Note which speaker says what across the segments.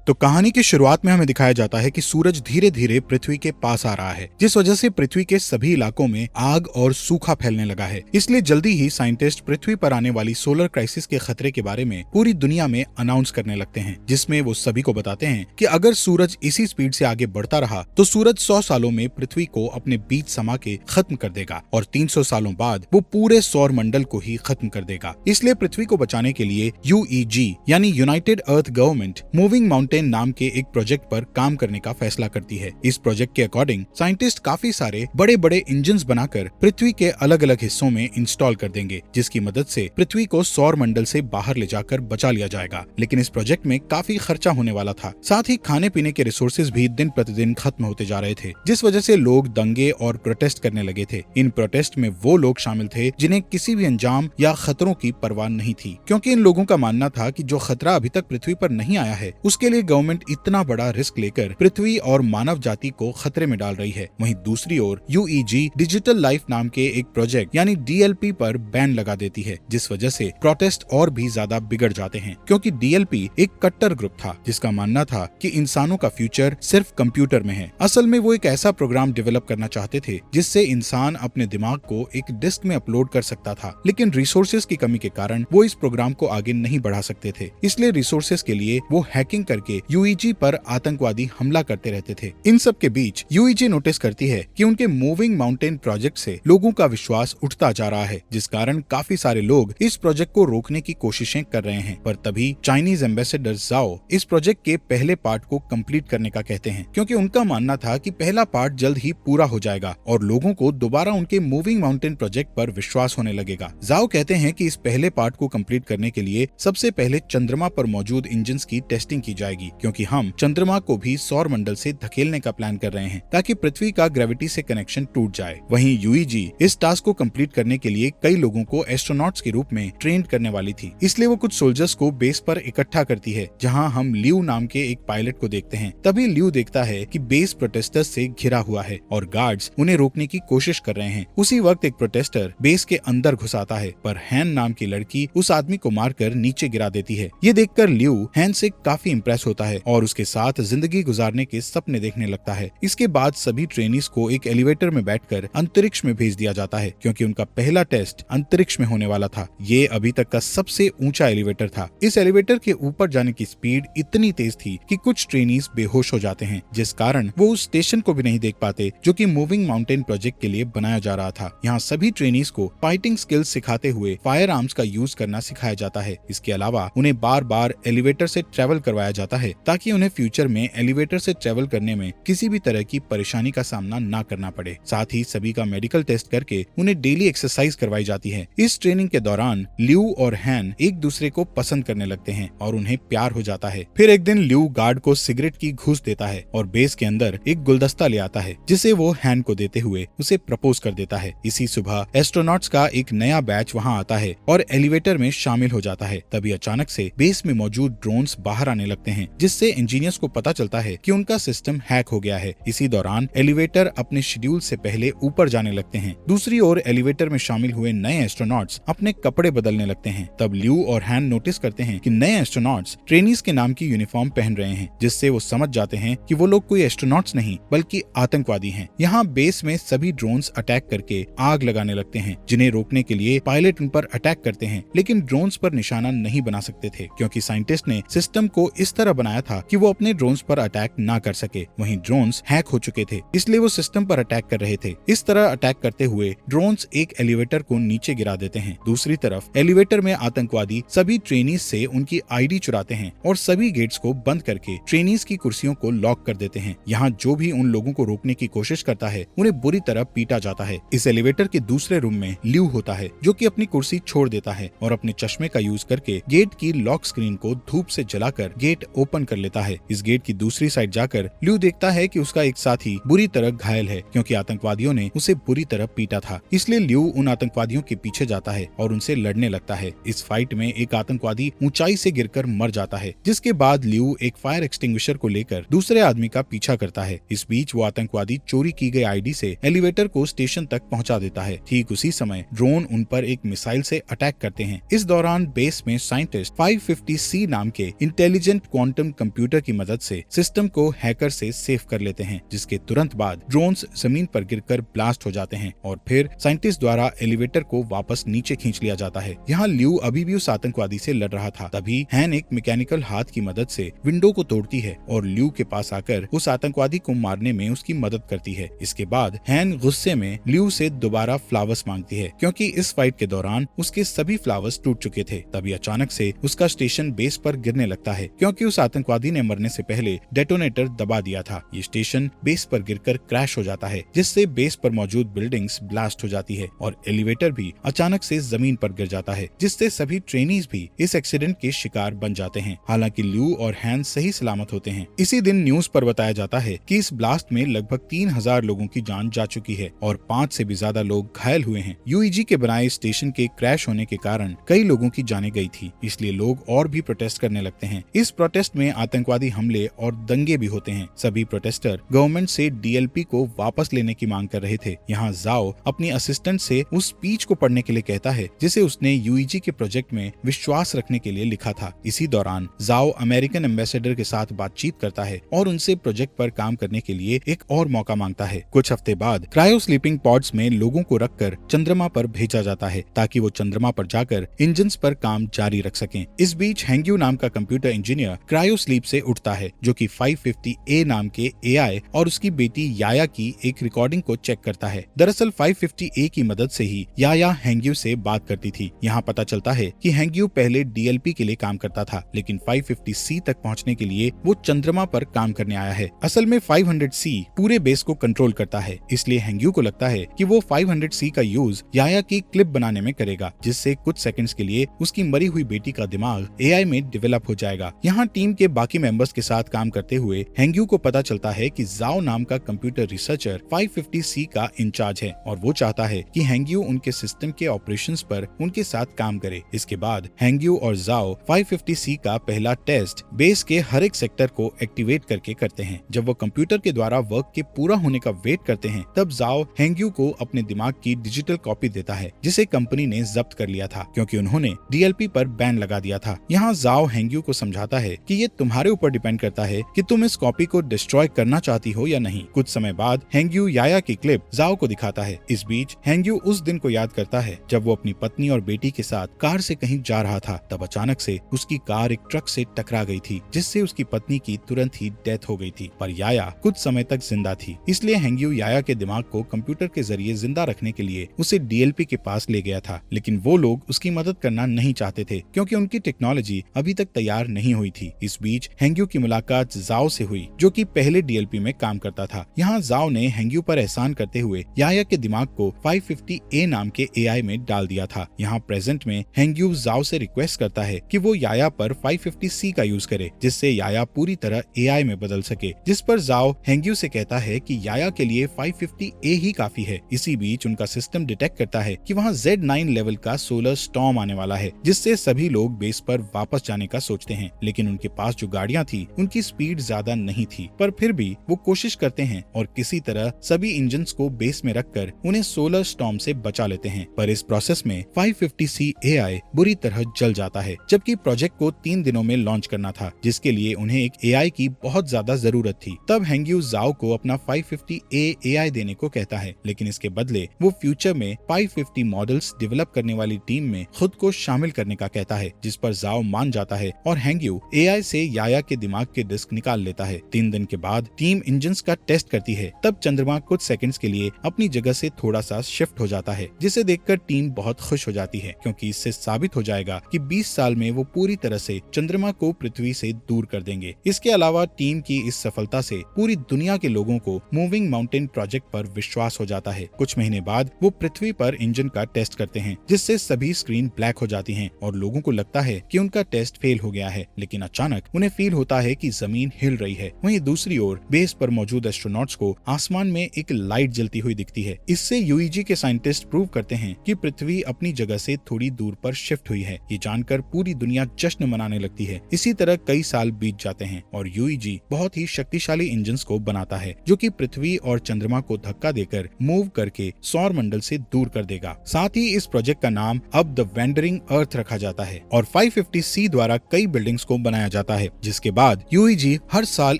Speaker 1: तो कहानी की शुरुआत में हमें दिखाया जाता है कि सूरज धीरे धीरे पृथ्वी के पास आ रहा है, जिस वजह से पृथ्वी के सभी इलाकों में आग और सूखा फैलने लगा है। इसलिए जल्दी ही साइंटिस्ट पृथ्वी पर आने वाली सोलर क्राइसिस के खतरे के बारे में पूरी दुनिया में अनाउंस करने लगते हैं, जिसमें वो सभी को बताते हैं कि अगर सूरज इसी स्पीड से आगे बढ़ता रहा तो सूरज 100 सालों में पृथ्वी को अपने बीच समा के खत्म कर देगा और 300 सालों बाद वो पूरे सौर मंडल को ही खत्म कर देगा। इसलिए पृथ्वी को बचाने के लिए UEG यानी यूनाइटेड अर्थ गवर्नमेंट मूविंग माउंटेन नाम के एक प्रोजेक्ट पर काम करने का फैसला करती है। इस प्रोजेक्ट के अकॉर्डिंग साइंटिस्ट काफी सारे बड़े बड़े इंजन्स बनाकर पृथ्वी के अलग अलग हिस्सों में इंस्टॉल कर देंगे, जिसकी मदद से पृथ्वी को सौर मंडल से बाहर ले जाकर बचा लिया जाएगा। लेकिन इस प्रोजेक्ट में काफी खर्चा होने वाला था, साथ ही खाने पीने के रिसोर्सेज भी दिन प्रतिदिन खत्म होते जा रहे थे, जिस वजह से लोग दंगे और प्रोटेस्ट करने लगे थे। इन प्रोटेस्ट में वो लोग शामिल थे जिन्हें किसी भी अंजाम या खतरों की परवाह नहीं थी, क्योंकि इन लोगों का मानना था कि जो खतरा अभी तक पृथ्वी पर नहीं आया है उसके लिए गवर्नमेंट इतना बड़ा रिस्क लेकर पृथ्वी और मानव जाति को खतरे में डाल रही है। वहीं दूसरी ओर UEG डिजिटल लाइफ नाम के एक प्रोजेक्ट यानी DLP पर बैन लगा देती है, जिस वजह से प्रोटेस्ट और भी ज्यादा बिगड़ जाते हैं, क्योंकि DLP एक कट्टर ग्रुप था जिसका मानना था कि इंसानों का फ्यूचर सिर्फ कंप्यूटर में है। असल में वो एक ऐसा प्रोग्राम डेवलप करना चाहते थे जिससे इंसान अपने दिमाग को एक डिस्क में अपलोड कर सकता था, लेकिन रिसोर्सेज की कमी के कारण वो इस प्रोग्राम को आगे नहीं बढ़ा सकते थे। इसलिए रिसोर्सेज के लिए वो हैकिंग करके UEG पर आतंकवादी हमला करते रहते थे। इन सब के बीच UEG नोटिस करती है कि उनके मूविंग माउंटेन प्रोजेक्ट से लोगों का विश्वास उठता जा रहा है, जिस कारण काफी सारे लोग इस प्रोजेक्ट को रोकने की कोशिशें कर रहे हैं। पर तभी चाइनीज एम्बेसडर जाओ इस प्रोजेक्ट के पहले पार्ट को कंप्लीट करने का कहते हैं, क्योंकि उनका मानना था कि पहला पार्ट जल्द ही पूरा हो जाएगा और लोगों को दोबारा उनके मूविंग माउंटेन प्रोजेक्ट पर विश्वास होने लगेगा। जाओ कहते हैं कि इस पहले पार्ट को कंप्लीट करने के लिए सबसे पहले चंद्रमा पर मौजूद इंजन्स की टेस्टिंग की जाएगी, क्योंकि हम चंद्रमा को भी सौर मंडल से धकेलने का प्लान कर रहे हैं ताकि पृथ्वी का ग्रेविटी से कनेक्शन टूट जाए। वहीं UEG इस टास्क को कंप्लीट करने के लिए कई लोगों को एस्ट्रोनॉट्स के रूप में ट्रेन करने वाली थी, इसलिए वो कुछ सोल्जर्स को बेस पर इकट्ठा करती है, जहां हम लियू नाम के एक पायलट को देखते हैं। तभी लियू देखता है कि बेस प्रोटेस्टर्स से घिरा हुआ है और गार्ड्स उन्हें रोकने की कोशिश कर रहे हैं। उसी वक्त एक प्रोटेस्टर बेस के अंदर घुस आता है, पर हैन नाम की लड़की उस आदमी को मारकर नीचे गिरा देती है। ये देखकर लियू हैन से काफी इंप्रेस होता है और उसके साथ जिंदगी गुजारने के सपने देखने लगता है। इसके बाद सभी ट्रेनीज को एक एलिवेटर में बैठकर अंतरिक्ष में भेज दिया जाता है, क्योंकि उनका पहला टेस्ट अंतरिक्ष में होने वाला था। ये अभी तक का सबसे ऊंचा एलिवेटर था। इस एलिवेटर के ऊपर जाने की स्पीड इतनी तेज थी कि कुछ ट्रेनीज बेहोश हो जाते हैं, जिस कारण वो उस स्टेशन को भी नहीं देख पाते जो कि मूविंग माउंटेन प्रोजेक्ट के लिए बनाया जा रहा था। यहाँ सभी ट्रेनीज को फाइटिंग स्किल्स सिखाते हुए फायर आर्म्स का यूज करना सिखाया जाता है। इसके अलावा उन्हें बार बार एलिवेटर से ट्रेवल करवाया जाता है ताकि उन्हें फ्यूचर में एलिवेटर से ट्रेवल करने में किसी भी तरह की परेशानी का सामना ना करना पड़े। साथ ही सभी का मेडिकल टेस्ट करके उन्हें डेली एक्सरसाइज करवाई जाती है। इस ट्रेनिंग के दौरान लियू और हैन एक दूसरे को पसंद करने लगते हैं और उन्हें प्यार हो जाता है। फिर एक दिन लियू गार्ड को सिगरेट की घूस देता है और बेस के अंदर एक गुलदस्ता ले आता है, जिसे वो हैन को देते हुए उसे प्रपोज कर देता है। इसी सुबह एस्ट्रोनॉट्स का एक नया बैच वहाँ आता है और एलिवेटर में शामिल हो जाता है। तभी अचानक से बेस में मौजूद ड्रोन्स बाहर आने लगते हैं, जिससे इंजीनियर्स को पता चलता है कि उनका सिस्टम हैक हो गया है। इसी दौरान एलिवेटर अपने शेड्यूल से पहले ऊपर जाने लगते हैं। दूसरी ओर एलिवेटर में शामिल हुए नए एस्ट्रोनॉट्स अपने कपड़े बदलने लगते हैं। तब लियू और हैन नोटिस करते हैं कि नए एस्ट्रोनॉट्स ट्रेनीज के नाम की यूनिफॉर्म पहन रहे हैं, जिससे वो समझ जाते हैं कि वो लोग कोई एस्ट्रोनॉट्स नहीं बल्कि आतंकवादी हैं। यहाँ बेस में सभी ड्रोन्स अटैक करके आग लगाने लगते हैं, जिन्हें रोकने के लिए पायलट उन पर अटैक करते हैं, लेकिन ड्रोन्स पर निशाना नहीं बना सकते थे, क्योंकि साइंटिस्ट ने सिस्टम को इस तरह बनाया था कि वो अपने ड्रोन्स पर अटैक ना कर सके। वहीं ड्रोन्स हैक हो चुके थे, इसलिए वो सिस्टम पर अटैक कर रहे थे। इस तरह अटैक करते हुए ड्रोन्स एक एलिवेटर को नीचे गिरा देते हैं। दूसरी तरफ एलिवेटर में आतंकवादी सभी ट्रेनीज से उनकी ID चुराते हैं और सभी गेट्स को बंद करके ट्रेनीज की कुर्सियों को लॉक कर देते हैं। यहाँ जो भी उन लोगों को रोकने की कोशिश करता है उन्हें बुरी तरह पीटा जाता है। इस एलिवेटर के दूसरे रूम में लियू होता है, जो कि अपनी कुर्सी छोड़ देता है और अपने चश्मे का यूज करके गेट की लॉक स्क्रीन को धूप से जलाकर गेट ओपन कर लेता है। इस गेट की दूसरी साइड जाकर लियू देखता है कि उसका एक साथी बुरी तरह घायल है, क्योंकि आतंकवादियों ने उसे बुरी तरह पीटा था। इसलिए लियू उन आतंकवादियों के पीछे जाता है और उनसे लड़ने लगता है। इस फाइट में एक आतंकवादी ऊंचाई से गिरकर मर जाता है, जिसके बाद लियू एक फायर एक्सटिंग्विशर को लेकर दूसरे आदमी का पीछा करता है। इस बीच वो आतंकवादी चोरी की गई ID से एलिवेटर को स्टेशन तक पहुंचा देता है। ठीक उसी समय ड्रोन उन पर एक मिसाइल से अटैक करते हैं। इस दौरान बेस में साइंटिस्ट 550C नाम के इंटेलिजेंट क्वांटम क्वांटम कंप्यूटर की मदद से सिस्टम को हैकर से सेफ कर लेते हैं, जिसके तुरंत बाद ड्रोन्स जमीन पर गिरकर ब्लास्ट हो जाते हैं और फिर साइंटिस्ट द्वारा एलिवेटर को वापस नीचे खींच लिया जाता है। यहाँ ल्यू अभी भी उस आतंकवादी से लड़ रहा था। तभी हैन एक मैकेनिकल हाथ की मदद से विंडो को तोड़ती है और ल्यू के पास आकर उस आतंकवादी को मारने में उसकी मदद करती है। इसके बाद हैन गुस्से में ल्यू से दोबारा फ्लावर्स मांगती है, क्योंकि इस फाइट के दौरान उसके सभी फ्लावर्स टूट चुके थे। तभी अचानक से उसका स्टेशन बेस पर गिरने लगता है, क्योंकि उस आतंकवादी ने मरने से पहले डेटोनेटर दबा दिया था। ये स्टेशन बेस पर गिरकर क्रैश हो जाता है, जिससे बेस पर मौजूद बिल्डिंग्स ब्लास्ट हो जाती है और एलिवेटर भी अचानक से जमीन पर गिर जाता है, जिससे सभी ट्रेनीज भी इस एक्सीडेंट के शिकार बन जाते हैं। हालांकि ल्यू और हैन सही सलामत होते हैं। इसी दिन न्यूज पर बताया जाता है कि इस ब्लास्ट में लगभग 3000 लोगों की जान जा चुकी है और 5 से भी ज्यादा लोग घायल हुए हैं। यूईजी के बनाए स्टेशन के क्रैश होने के कारण कई लोगों की जानें गई थी, इसलिए लोग और भी प्रोटेस्ट करने लगते हैं। इस प्रोटेस्ट में आतंकवादी हमले और दंगे भी होते हैं। सभी प्रोटेस्टर गवर्नमेंट से डीएलपी को वापस लेने की मांग कर रहे थे। यहाँ जाओ अपनी असिस्टेंट से उस स्पीच को पढ़ने के लिए कहता है, जिसे उसने यूईजी के प्रोजेक्ट में विश्वास रखने के लिए लिखा था। इसी दौरान जाओ अमेरिकन एम्बेसडर के साथ बातचीत करता है और उनसे प्रोजेक्ट पर काम करने के लिए एक और मौका मांगता है। कुछ हफ्ते बाद क्रायो स्लीपिंग पॉड्स में लोगों को रखकर चंद्रमा पर भेजा जाता है, ताकि वो चंद्रमा पर जाकर इंजन्स पर काम जारी रख सकें। इस बीच हैंग्यू नाम का कंप्यूटर इंजीनियर क्रायो स्लीप से उठता है, जो कि 550A नाम के एआई और उसकी बेटी याया की एक रिकॉर्डिंग को चेक करता है। दरअसल 550A की मदद से ही याया हैंग्यू से बात करती थी। यहाँ पता चलता है कि हैंग्यू पहले डीएलपी के लिए काम करता था, लेकिन 550C तक पहुँचने के लिए वो चंद्रमा पर काम करने आया है। असल में 500C पूरे बेस को कंट्रोल करता है, इसलिए हैंग्यू को लगता है कि वो 500C का यूज याया की क्लिप बनाने में करेगा, जिससे कुछ सेकंड्स के लिए उसकी मरी हुई बेटी का दिमाग एआई में डेवलप हो जाएगा। यहाँ टीम के बाकी मेंबर्स के साथ काम करते हुए हैंग्यू को पता चलता है कि जाओ नाम का कंप्यूटर रिसर्चर 550C का इंचार्ज है और वो चाहता है कि हैंग्यू उनके सिस्टम के ऑपरेशंस पर उनके साथ काम करे। इसके बाद हैंग्यू और जाओ 550C का पहला टेस्ट बेस के हर एक सेक्टर को एक्टिवेट करके करते हैं। जब वो कंप्यूटर के द्वारा वर्क के पूरा होने का वेट करते हैं, तब जाओ हैंग्यू को अपने दिमाग की डिजिटल कॉपी देता है, जिसे कंपनी ने जब्त कर लिया था, क्योंकि उन्होंने डीएलपी पर बैन लगा दिया था। यहाँ जाओ हैंग्यू को समझाता है कि ये तुम्हारे ऊपर डिपेंड करता है कि तुम इस कॉपी को डिस्ट्रॉय करना चाहती हो या नहीं। कुछ समय बाद हैंग्यू याया की क्लिप जाओ को दिखाता है। इस बीच हैंग्यू उस दिन को याद करता है जब वो अपनी पत्नी और बेटी के साथ कार से कहीं जा रहा था। तब अचानक से उसकी कार एक ट्रक से टकरा गई थी, जिससे उसकी पत्नी की तुरंत ही डेथ हो गई थी। पर याया कुछ समय तक जिंदा थी, इसलिए हैंग्यू याया के दिमाग को कंप्यूटर के जरिए जिंदा रखने के लिए उसे डीएलपी के पास ले गया था। लेकिन वो लोग उसकी मदद करना नहीं चाहते थे, क्योंकि उनकी टेक्नोलॉजी अभी तक तैयार नहीं हुई थी। इस बीच हैंग्यू की मुलाकात जाओ से हुई, जो कि पहले डीएलपी में काम करता था। यहाँ जाओ ने हैंग्यू पर एहसान करते हुए याया के दिमाग को 550A नाम के एआई में डाल दिया था। यहाँ प्रेजेंट में हैंग्यू जाओ से रिक्वेस्ट करता है कि वो याया पर 550C का यूज करे, जिससे याया पूरी तरह एआई में बदल सके। जिस पर जाओ हैंग्यू से कहता है कि याया के लिए 550A ही काफी है। इसी बीच उनका सिस्टम डिटेक्ट करता है कि वहाँ Z9 लेवल का सोलर स्टॉर्म आने वाला है, जिससे सभी लोग बेस पर वापस जाने का सोचते हैं। लेकिन उनके पास जो गाड़ियाँ थी उनकी स्पीड ज्यादा नहीं थी, पर फिर भी वो कोशिश करते हैं और किसी तरह सभी इंजन्स को बेस में रखकर उन्हें सोलर स्टॉर्म से बचा लेते हैं। पर इस प्रोसेस में 550C एआई बुरी तरह जल जाता है, जबकि प्रोजेक्ट को 3 दिनों में लॉन्च करना था, जिसके लिए उन्हें एक एआई की बहुत ज्यादा जरूरत थी। तब हैंग्यू जाओ को अपना 550A एआई देने को कहता है, लेकिन इसके बदले वो फ्यूचर में 550 मॉडल्स डेवलप करने वाली टीम में खुद को शामिल करने का कहता है, जिस पर जाओ मान जाता है और हैंग्यू एआई से याया के दिमाग के डिस्क निकाल लेता है। 3 दिन के बाद टीम इंजन्स का टेस्ट करती है। तब चंद्रमा कुछ सेकंड्स के लिए अपनी जगह से थोड़ा सा शिफ्ट हो जाता है, जिसे देखकर टीम बहुत खुश हो जाती है, क्योंकि इससे साबित हो जाएगा कि 20 साल में वो पूरी तरह से चंद्रमा को पृथ्वी से दूर कर देंगे। इसके अलावा टीम की इस सफलता से पूरी दुनिया के लोगों को मूविंग माउंटेन प्रोजेक्ट पर विश्वास हो जाता है। कुछ महीने बाद वो पृथ्वी पर इंजन का टेस्ट करते हैं, जिससे सभी स्क्रीन ब्लैक हो जाती हैं और लोगों को लगता है कि उनका टेस्ट फेल हो गया है। लेकिन अचानक उन्हें फील होता है कि जमीन हिल रही है। वहीं दूसरी ओर बेस पर मौजूद एस्ट्रोनॉट्स को आसमान में एक लाइट जलती हुई दिखती है। इससे यूईजी के साइंटिस्ट प्रूव करते हैं कि पृथ्वी अपनी जगह से थोड़ी दूर पर शिफ्ट हुई है। ये जानकर पूरी दुनिया जश्न मनाने लगती है। इसी तरह कई साल बीत जाते हैं और यूईजी बहुत ही शक्तिशाली इंजन्स को बनाता है, जो कि पृथ्वी और चंद्रमा को धक्का देकर मूव करके सौर मंडल से दूर कर देगा। साथ ही इस प्रोजेक्ट का नाम अब द वेंडरिंग अर्थ रखा जाता है और 550C द्वारा कई बिल्डिंग्स को बनाया जाता है। जाता है, जिसके बाद यूईजी हर साल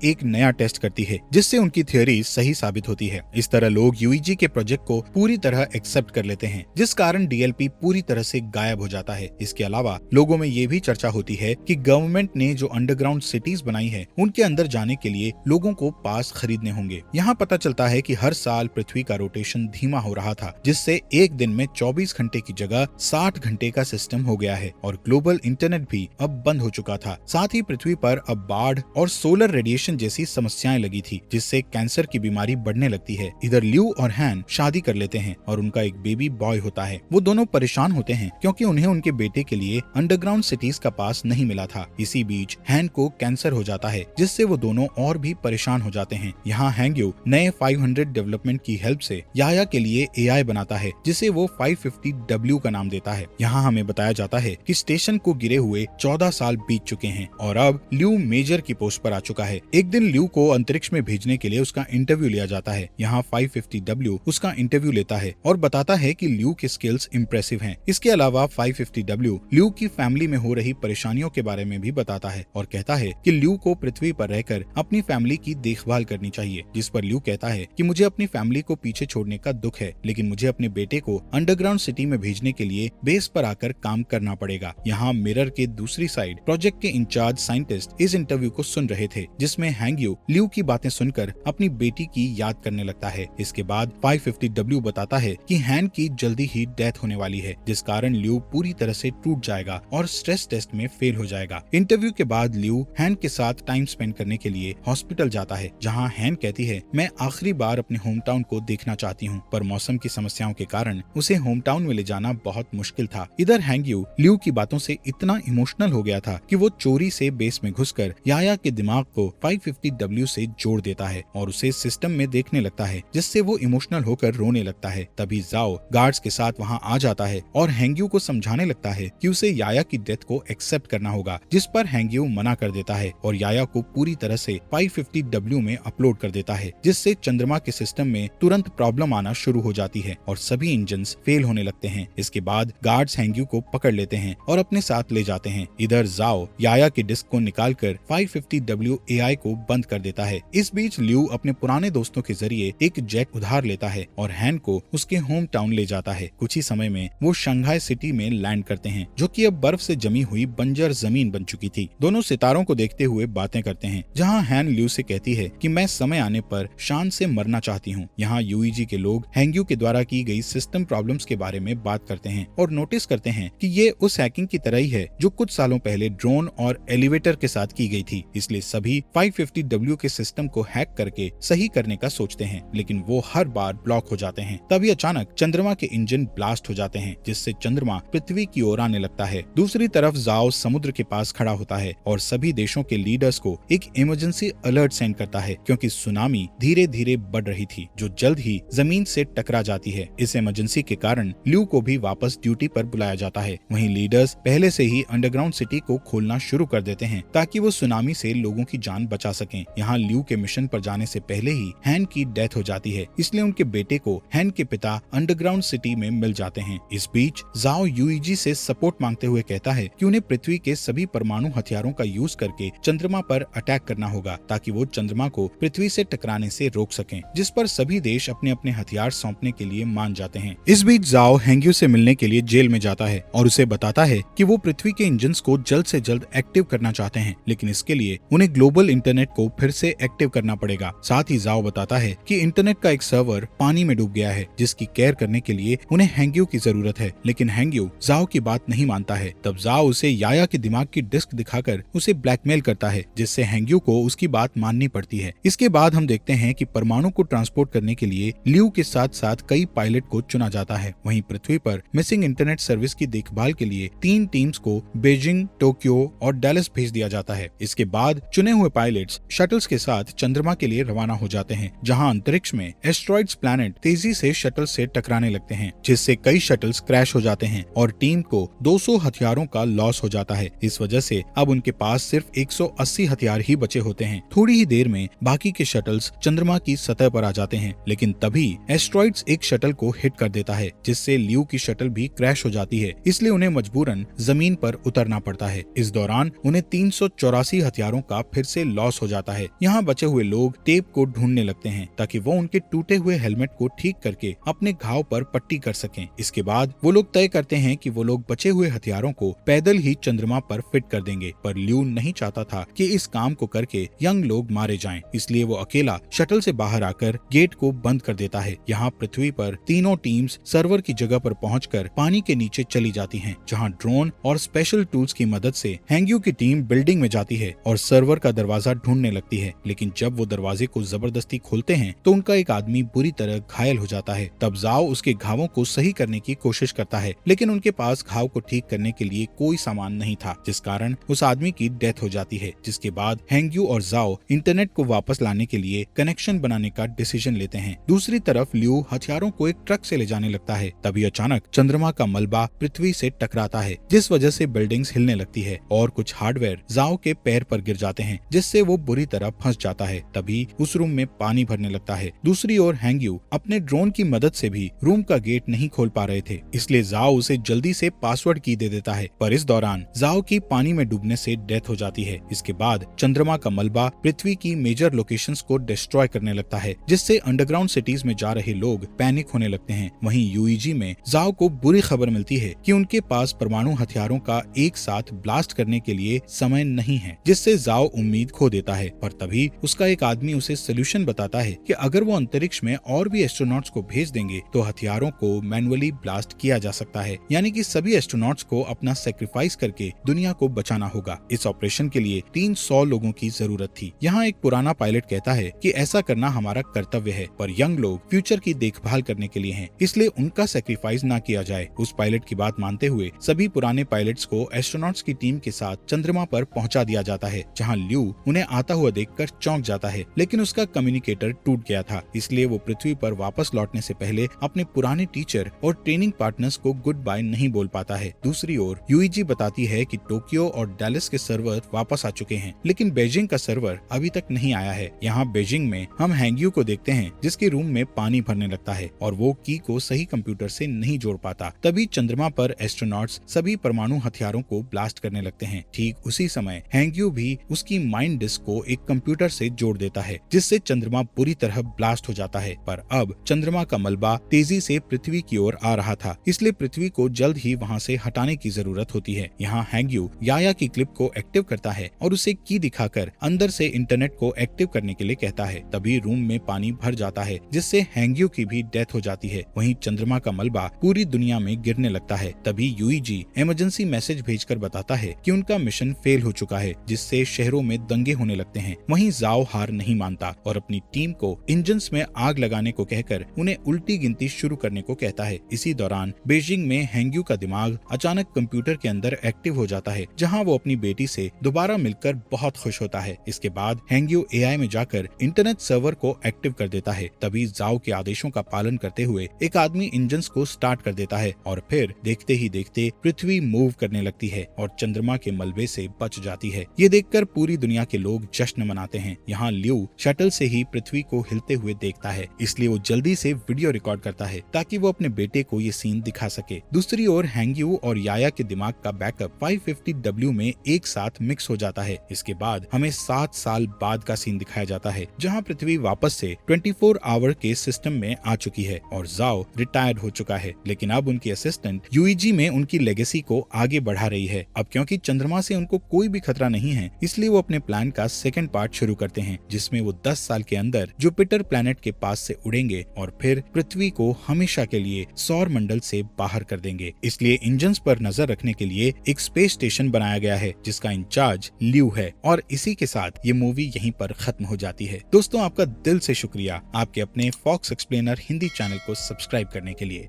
Speaker 1: एक नया टेस्ट करती है जिससे उनकी थ्योरी सही साबित होती है। इस तरह लोग यूईजी के प्रोजेक्ट को पूरी तरह एक्सेप्ट कर लेते हैं, जिस कारण डीएलपी पूरी तरह से गायब हो जाता है। इसके अलावा लोगों में ये भी चर्चा होती है कि गवर्नमेंट ने जो अंडरग्राउंड सिटीज बनाई है उनके अंदर जाने के लिए लोगों को पास खरीदने होंगे। यहाँ पता चलता है कि हर साल पृथ्वी का रोटेशन धीमा हो रहा था, जिससे एक दिन में 24 घंटे की जगह 60 घंटे का सिस्टम हो गया है और ग्लोबल इंटरनेट भी अब बंद हो चुका था। साथ ही पृथ्वी पर अब बाढ़ और सोलर रेडिएशन जैसी समस्याएं लगी थी, जिससे कैंसर की बीमारी बढ़ने लगती है। इधर ल्यू और हैन शादी कर लेते हैं और उनका एक बेबी बॉय होता है। वो दोनों परेशान होते हैं क्योंकि उन्हें उनके बेटे के लिए अंडरग्राउंड सिटीज का पास नहीं मिला था। इसी बीच हैन को कैंसर हो जाता है, जिससे वो दोनों और भी परेशान हो जाते हैं। यहाँ हैंग्यू नए 500 डेवलपमेंट की हेल्प से याया के लिए एआई बनाता है, जिसे वो 550W का नाम देता है। यहाँ हमें बताया जाता है कि स्टेशन को गिरे हुए 14 साल बीत चुके हैं और अब ल्यू मेजर की पोस्ट पर आ चुका है। एक दिन ल्यू को अंतरिक्ष में भेजने के लिए उसका इंटरव्यू लिया जाता है। यहाँ 550W उसका इंटरव्यू लेता है और बताता है कि ल्यू के स्किल्स इम्प्रेसिव हैं। इसके अलावा 550W ल्यू की फैमिली में हो रही परेशानियों के बारे में भी बताता है और कहता है कि ल्यू को पृथ्वी पर रहकर अपनी फैमिली की देखभाल करनी चाहिए, जिस पर ल्यू कहता है कि मुझे अपनी फैमिली को पीछे छोड़ने का दुख है, लेकिन मुझे अपने बेटे को अंडरग्राउंड सिटी में भेजने के लिए बेस पर आकर काम करना पड़ेगा। यहाँ मिरर के दूसरी साइड प्रोजेक्ट के इंचार्ज साइंटिस्ट इस इंटरव्यू को सुन रहे थे, जिसमें हैंग्यू ल्यू की बातें सुनकर अपनी बेटी की याद करने लगता है। इसके बाद 550W बताता है कि हैन की जल्दी ही डेथ होने वाली है, जिस कारण ल्यू पूरी तरह से टूट जाएगा और स्ट्रेस टेस्ट में फेल हो जाएगा। इंटरव्यू के बाद ल्यू हैन के साथ टाइम स्पेंड करने के लिए हॉस्पिटल जाता है, जहाँ हैन कहती है मैं आखिरी बार अपने होम टाउन को देखना चाहती हूँ, पर मौसम की समस्याओं के कारण उसे होम टाउन में ले जाना बहुत मुश्किल था। इधर हैंग्यू ल्यू की बातों से इतना इमोशनल हो गया था कि वो चोरी से बेस में घुसकर याया के दिमाग को 550W से जोड़ देता है और उसे सिस्टम में देखने लगता है, जिससे वो इमोशनल होकर रोने लगता है। तभी जाओ गार्ड्स के साथ वहाँ आ जाता है और हैंग्यू को समझाने लगता है कि उसे याया की डेथ को एक्सेप्ट करना होगा, जिस पर हैंग्यू मना कर देता है और याया को पूरी तरह से 550W में अपलोड कर देता है, जिससे चंद्रमा के सिस्टम में तुरंत प्रॉब्लम आना शुरू हो जाती है और सभी इंजन्स फेल होने लगते हैं। इसके बाद गार्ड्स हैंग्यू को पकड़ लेते हैं और अपने साथ ले जाते हैं। इधर जाओ याया की डिस्क को निकालकर 550W एआई को बंद कर देता है। इस बीच ल्यू अपने पुराने दोस्तों के जरिए एक जेट उधार लेता है और हैन को उसके होम टाउन ले जाता है। कुछ ही समय में वो शंघाई सिटी में लैंड करते हैं, जो कि अब बर्फ से जमी हुई बंजर जमीन बन चुकी थी। दोनों सितारों को देखते हुए बातें करते हैं, जहाँ हैन ल्यू से कहती है कि मैं समय आने पर शान से मरना चाहती हूँ। यहाँ यूईजी के लोग हैंग्यू के द्वारा की गई सिस्टम प्रॉब्लम्स के बारे में बात करते हैं और नोटिस करते हैं कि ये उस हैकिंग की तरह ही है जो कुछ सालों पहले ड्रोन और एलिवेटर के साथ की गई थी। इसलिए सभी 550W के सिस्टम को हैक करके सही करने का सोचते हैं, लेकिन वो हर बार ब्लॉक हो जाते हैं। तभी अचानक चंद्रमा के इंजन ब्लास्ट हो जाते हैं, जिससे चंद्रमा पृथ्वी की ओर आने लगता है। दूसरी तरफ जाओ समुद्र के पास खड़ा होता है और सभी देशों के लीडर्स को एक इमरजेंसी अलर्ट सेंड करता है, क्योंकि सुनामी धीरे धीरे बढ़ रही थी, जो जल्द ही जमीन से टकरा जाती है। इस इमरजेंसी के कारण ल्यू को भी वापस ड्यूटी पर बुलाया जाता है। वहीं लीडर्स पहले से ही अंडरग्राउंड सिटी को खोलना शुरू कर देते हैं ताकि वो सुनामी से लोगों की जान बचा सकें। यहाँ ल्यू के मिशन पर जाने से पहले ही हैन की डेथ हो जाती है, इसलिए उनके बेटे को हैन के पिता अंडरग्राउंड सिटी में मिल जाते हैं। इस बीच जाओ यूईजी से सपोर्ट मांगते हुए कहता है कि उन्हें पृथ्वी के सभी परमाणु हथियारों का यूज करके चंद्रमा पर अटैक करना होगा, ताकि वो चंद्रमा को पृथ्वी से टकराने से रोक सकें, जिस पर सभी देश अपने अपने हथियार सौंपने के लिए मान जाते हैं। इस बीच जाओ हैंग्यू से मिलने के लिए जेल में जाता है और उसे बताता है कि वो पृथ्वी के इंजन्स को जल्द से जल्द एक्टिव करना चाहते हैं, लेकिन इसके लिए उन्हें ग्लोबल इंटरनेट को फिर से एक्टिव करना पड़ेगा। साथ ही जाओ बताता है कि इंटरनेट का एक सर्वर पानी में डूब गया है, जिसकी केयर करने के लिए उन्हें हैंग्यू की जरूरत है, लेकिन हैंग्यू जाओ की बात नहीं मानता है। तब जाओ उसे याया के दिमाग की डिस्क दिखाकर उसे ब्लैकमेल करता है, जिससे हैंग्यू को उसकी बात माननी पड़ती है। इसके बाद हम देखते हैं कि परमाणु को ट्रांसपोर्ट करने के लिए ल्यू के साथ साथ कई पायलट को चुना जाता है। वहीं पृथ्वी पर मिसिंग इंटरनेट सर्विस की देखभाल के लिए 3 टीम्स को बीजिंग, टोक्यो और डैलस भेज दिया जाता है। इसके बाद चुने हुए पायलट्स शटल्स के साथ चंद्रमा के लिए रवाना हो जाते हैं, जहां अंतरिक्ष में एस्ट्रॉइड्स प्लैनेट तेजी से शटल से टकराने लगते हैं, जिससे कई शटल्स क्रैश हो जाते हैं और टीम को 200 हथियारों का लॉस हो जाता है। इस वजह से अब उनके पास सिर्फ 180 हथियार ही बचे होते हैं। थोड़ी ही देर में बाकी के शटल्स चंद्रमा की सतह पर आ जाते हैं, लेकिन तभी एस्ट्रॉइड्स एक शटल को हिट कर देता है, जिससे ल्यू की शटल भी क्रैश हो जाती है। इसलिए उन्हें मजबूरन जमीन पर उतरना पड़ता है। इस दौरान उन्हें में 384 हथियारों का फिर से लॉस हो जाता है। यहाँ बचे हुए लोग टेप को ढूंढने लगते हैं ताकि वो उनके टूटे हुए हेलमेट को ठीक करके अपने घाव पर पट्टी कर सकें। इसके बाद वो लोग तय करते हैं कि वो लोग बचे हुए हथियारों को पैदल ही चंद्रमा पर फिट कर देंगे, पर ल्यू नहीं चाहता था कि इस काम को करके यंग लोग मारे जाएं, इसलिए वो अकेला शटल से बाहर आकर गेट को बंद कर देता है। यहाँ पृथ्वी पर तीनों टीम्स सर्वर की जगह पर पहुंचकर पानी के नीचे चली जाती हैं, जहाँ ड्रोन और स्पेशल टूल्स की मदद से हैंग्यू की टीम बिल्डिंग में जाती है और सर्वर का दरवाजा ढूंढने लगती है। लेकिन जब वो दरवाजे को जबरदस्ती खोलते हैं तो उनका एक आदमी बुरी तरह घायल हो जाता है। तब जाओ उसके घावों को सही करने की कोशिश करता है, लेकिन उनके पास घाव को ठीक करने के लिए कोई सामान नहीं था, जिस कारण उस आदमी की डेथ हो जाती है। जिसके बाद हैंग्यू और जाओ इंटरनेट को वापस लाने के लिए कनेक्शन बनाने का डिसीजन लेते हैं। दूसरी तरफ ल्यू हथियारों को एक ट्रक से ले जाने लगता है। तभी अचानक चंद्रमा का मलबा पृथ्वी से टकराता है, जिस वजह से बिल्डिंग्स हिलने लगती है और कुछ हार्डवेयर जाओ के पैर पर गिर जाते हैं, जिससे वो बुरी तरह फंस जाता है। तभी उस रूम में पानी भरने लगता है। दूसरी ओर हैंग्यू अपने ड्रोन की मदद से भी रूम का गेट नहीं खोल पा रहे थे, इसलिए जाओ उसे जल्दी से पासवर्ड की दे देता है, पर इस दौरान जाओ की पानी में डूबने से डेथ हो जाती है। इसके बाद चंद्रमा का मलबा पृथ्वी की मेजर लोकेशंस को डिस्ट्रॉय करने लगता है, जिससे अंडरग्राउंड सिटीज में जा रहे लोग पैनिक होने लगते हैं। वहीं यूईजी में जाओ को बुरी खबर मिलती है कि उनके पास परमाणु हथियारों का एक साथ ब्लास्ट करने के लिए समय नहीं है, जिससे जाओ उम्मीद खो देता है। पर तभी उसका एक आदमी उसे सोल्यूशन बताता है कि अगर वो अंतरिक्ष में और भी एस्ट्रोनॉट्स को भेज देंगे तो हथियारों को मैनुअली ब्लास्ट किया जा सकता है, यानी कि सभी एस्ट्रोनॉट्स को अपना सेक्रीफाइस करके दुनिया को बचाना होगा। इस ऑपरेशन के लिए 300 लोगों की जरूरत थी। यहाँ एक पुराना पायलट कहता है कि ऐसा करना हमारा कर्तव्य है, पर यंग लोग फ्यूचर की देखभाल करने के लिए हैं, इसलिए उनका सेक्रीफाइस ना किया जाए। उस पायलट की बात मानते हुए सभी पुराने पायलट्स को एस्ट्रोनॉट्स की टीम के साथ चंद्रमा पर पहुंचा दिया जाता है, जहां ल्यू उन्हें आता हुआ देखकर चौंक जाता है, लेकिन उसका कम्युनिकेटर टूट गया था, इसलिए वो पृथ्वी पर वापस लौटने से पहले अपने पुराने टीचर और ट्रेनिंग पार्टनर्स को गुड बाय नहीं बोल पाता है। दूसरी ओर यूईजी बताती है कि टोक्यो और डैलस के सर्वर वापस आ चुके हैं, लेकिन बीजिंग का सर्वर अभी तक नहीं आया है। यहाँ बीजिंग में हम हैंग्यू को देखते हैं, जिसके रूम में पानी भरने लगता है और वो की को सही कंप्यूटर से नहीं जोड़ पाता। तभी चंद्रमा पर एस्ट्रोनॉट्स सभी परमाणु हथियारों को ब्लास्ट करने लगते हैं। ठीक उसी समय हैंग्यू भी उसकी माइंड डिस्क को एक कंप्यूटर से जोड़ देता है, जिससे चंद्रमा बुरी तरह ब्लास्ट हो जाता है। पर अब चंद्रमा का मलबा तेजी से पृथ्वी की ओर आ रहा था, इसलिए पृथ्वी को जल्द ही वहाँ से हटाने की जरूरत होती है। यहाँ हैंग्यू याया की क्लिप को एक्टिव करता है और उसे की दिखाकर अंदर से इंटरनेट को एक्टिव करने के लिए कहता है। तभी रूम में पानी भर जाता है, जिससे हैंग्यू की भी डेथ हो जाती है। वहीं चंद्रमा का मलबा पूरी दुनिया में गिरने लगता है। तभी यूईजी इमरजेंसी मैसेज भेजकर बताता है कि उनका मिशन फेल हो चुका है, जिससे शहरों में दंगे होने लगते हैं। वहीं जाओ हार नहीं मानता और अपनी टीम को इंजन्स में आग लगाने को कहकर उन्हें उल्टी गिनती शुरू करने को कहता है। इसी दौरान बीजिंग में हैंग्यू का दिमाग अचानक कंप्यूटर के अंदर एक्टिव हो जाता है, जहां वो अपनी बेटी से दोबारा मिलकर बहुत खुश होता है। इसके बाद हैंग्यू एआई में जाकर इंटरनेट सर्वर को एक्टिव कर देता है। तभी जाओ के आदेशों का पालन करते हुए एक आदमी इंजन्स को स्टार्ट कर देता है और फिर देखते ही देखते पृथ्वी मूव करने लगती है और चंद्रमा के मलबे से बच जाती है। ये देखकर पूरी दुनिया के लोग जश्न मनाते हैं। यहाँ ल्यू शटल से ही पृथ्वी को हिलते हुए देखता है, इसलिए वो जल्दी से वीडियो रिकॉर्ड करता है ताकि वो अपने बेटे को ये सीन दिखा सके। दूसरी ओर हैंग्यू और याया के दिमाग का बैकअप 550W में एक साथ मिक्स हो जाता है। इसके बाद हमें 7 साल बाद का सीन दिखाया जाता है, जहाँ पृथ्वी वापस से 24 आवर के सिस्टम में आ चुकी है और जाओ रिटायर्ड हो चुका है, लेकिन अब उनकी असिस्टेंट यूईजी में उनकी लेगेसी को आगे बढ़ा रही है। अब क्योंकि चंद्रमा से उनको कोई भी खतरा नहीं है, इसलिए वो अपने प्लान का सेकंड पार्ट शुरू करते हैं, जिसमें वो 10 साल के अंदर जुपिटर प्लैनेट के पास से उड़ेंगे और फिर पृथ्वी को हमेशा के लिए सौर मंडल से बाहर कर देंगे। इसलिए इंजन्स पर नजर रखने के लिए एक स्पेस स्टेशन बनाया गया है, जिसका इंचार्ज ल्यू है। और इसी के साथ ये मूवी यहीं पर खत्म हो जाती है। दोस्तों, आपका दिल से शुक्रिया आपके अपने फॉक्स एक्सप्लेनर हिंदी चैनल को सब्सक्राइब करने के लिए।